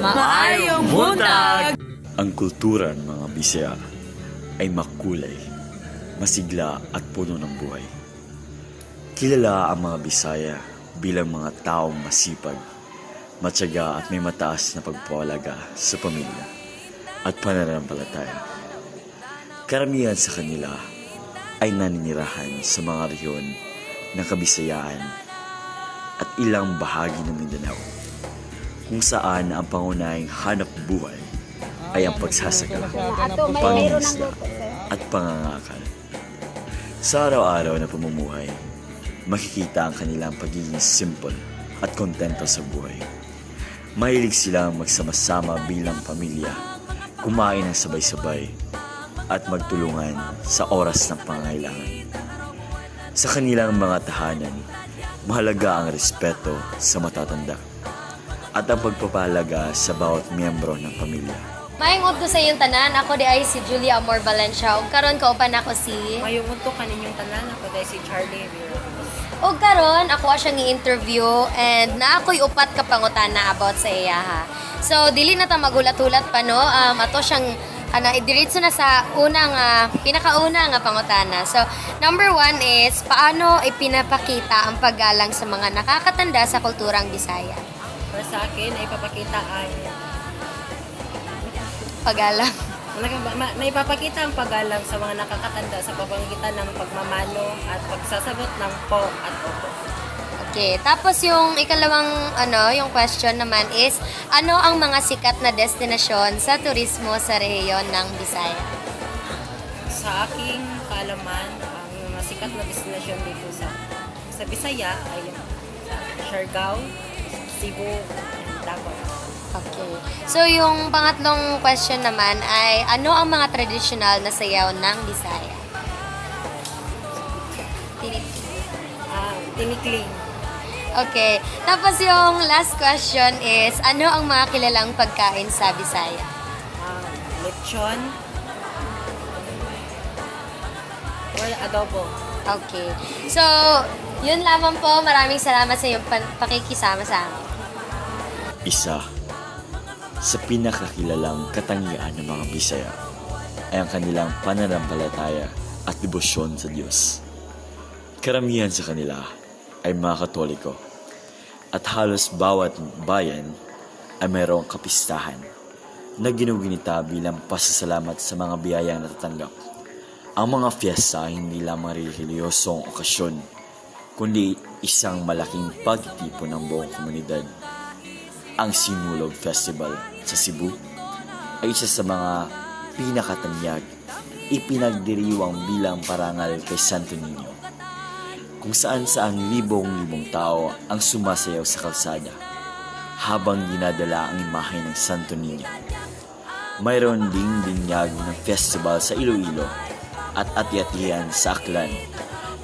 Maayong buntag! Ang kultura ng mga Bisaya ay makulay, masigla at puno ng buhay. Kilala ang mga Bisaya bilang mga taong masipag, matyaga at may mataas na pagpapahalaga sa pamilya at pananampalataya. Karamihan sa kanila ay naninirahan sa mga rehiyon ng Kabisayaan at ilang bahagi ng Mindanao, kung saan ang pangunahing hanap buhay ay ang pagsasaka, pangingisda at pangangakal. Sa araw-araw na pamumuhay, makikita ang kanilang pagiging simple at kontento sa buhay. Mahilig silang magsama-sama bilang pamilya, kumain ng sabay-sabay, at magtulungan sa oras ng pangangailangan. Sa kanilang mga tahanan, mahalaga ang respeto sa matatanda at ang pagpapahalaga sa bawat miyembro ng pamilya. Mayong udto sa iyong tanan, ako di ay si Julia Amor Valencia. Ug karon kauban ako si Mayong unto kaninyong tanan, ako dahil si Charlie Villalobos. ug karon ako siyang i-interview and na ako'y upat ka pangutana about sa iya ha. So dili na ta magulat-ulat pa no. Ato siyang idiretso na sa unang pinakauna nga pangutana. So number 1 is paano ipinapakita ang paggalang sa mga nakakatanda sa kulturang Bisaya? Para sa akin, ay papakita ang Paggalang. naipapakita ang paggalang sa mga nakakatanda sa pamamagitan ng pagmamano at pagsasagot ng po at opo. Okay, tapos yung ikalawang yung question naman is ano ang mga sikat na destinasyon sa turismo sa rehiyon ng Bisaya? Sa aking kaalaman, ang mga sikat na destinasyon dito sa Bisaya ay Siargao, Cebu, and Davao. Okay. So yung pangatlong question naman ay ano ang mga traditional na sayaw ng Bisaya? Tinikling, Okay. Tapos yung last question is ano ang mga kilalang pagkain sa Bisaya? lechon, or adobo. Okay. So, yun lamang po. Maraming salamat sa iyong pakikisama sa amin. Isa sa pinakakilalang katangian ng mga Bisaya ay ang kanilang pananampalataya at debosyon sa Diyos. Karamihan sa kanila ay mga Katoliko at halos bawat bayan ay mayroong kapistahan na ginugunita bilang pasasalamat sa mga biyayang natatanggap. Ang mga fiesta ay hindi lamang relihiyosong okasyon, kundi isang malaking pagtitipon ng buong komunidad. Ang Sinulog Festival sa Cebu ay isa sa mga pinakatanyag, ipinagdiriwang bilang parangal kay Santo Niño, kung saan libong-libong tao ang sumasayaw sa kalsada habang dinadala ang imahe ng Santo Niño. Mayroon ding binyag ng festival sa Iloilo at ati-atihan sa Aklan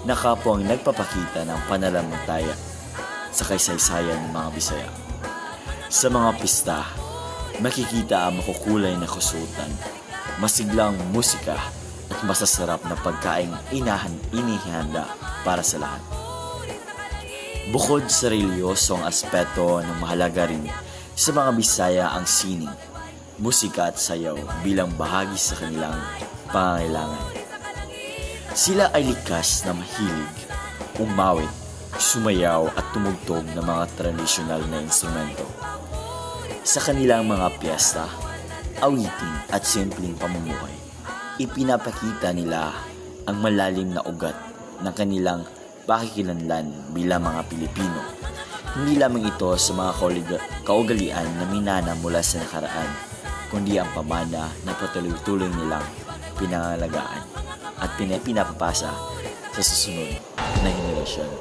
na kapwang nagpapakita ng pananampalataya sa kaysaysayan ng mga Bisaya. Sa mga pista, makikita ang makukulay na kusutan, masiglang musika at masasarap na pagkaing inihanda para sa lahat. Bukod sa reliyosong aspeto ng mahalaga rin sa mga Bisaya ang sining, musika at sayaw bilang bahagi sa kanilang pangangailangan. Sila ay likas na mahilig, umawit, sumayaw at tumugtog ng mga tradisyonal na instrumento. Sa kanilang mga piyesta, awitin at simpleng pamumuhay, ipinapakita nila ang malalim na ugat ng kanilang pakikilanlan bilang mga Pilipino. Hindi lamang ito sa mga kaugalian na minana mula sa nakaraan, kundi ang pamana na patuloy-tuloy nilang pinangalagaan at pinapapasa sa susunod na henerasyon.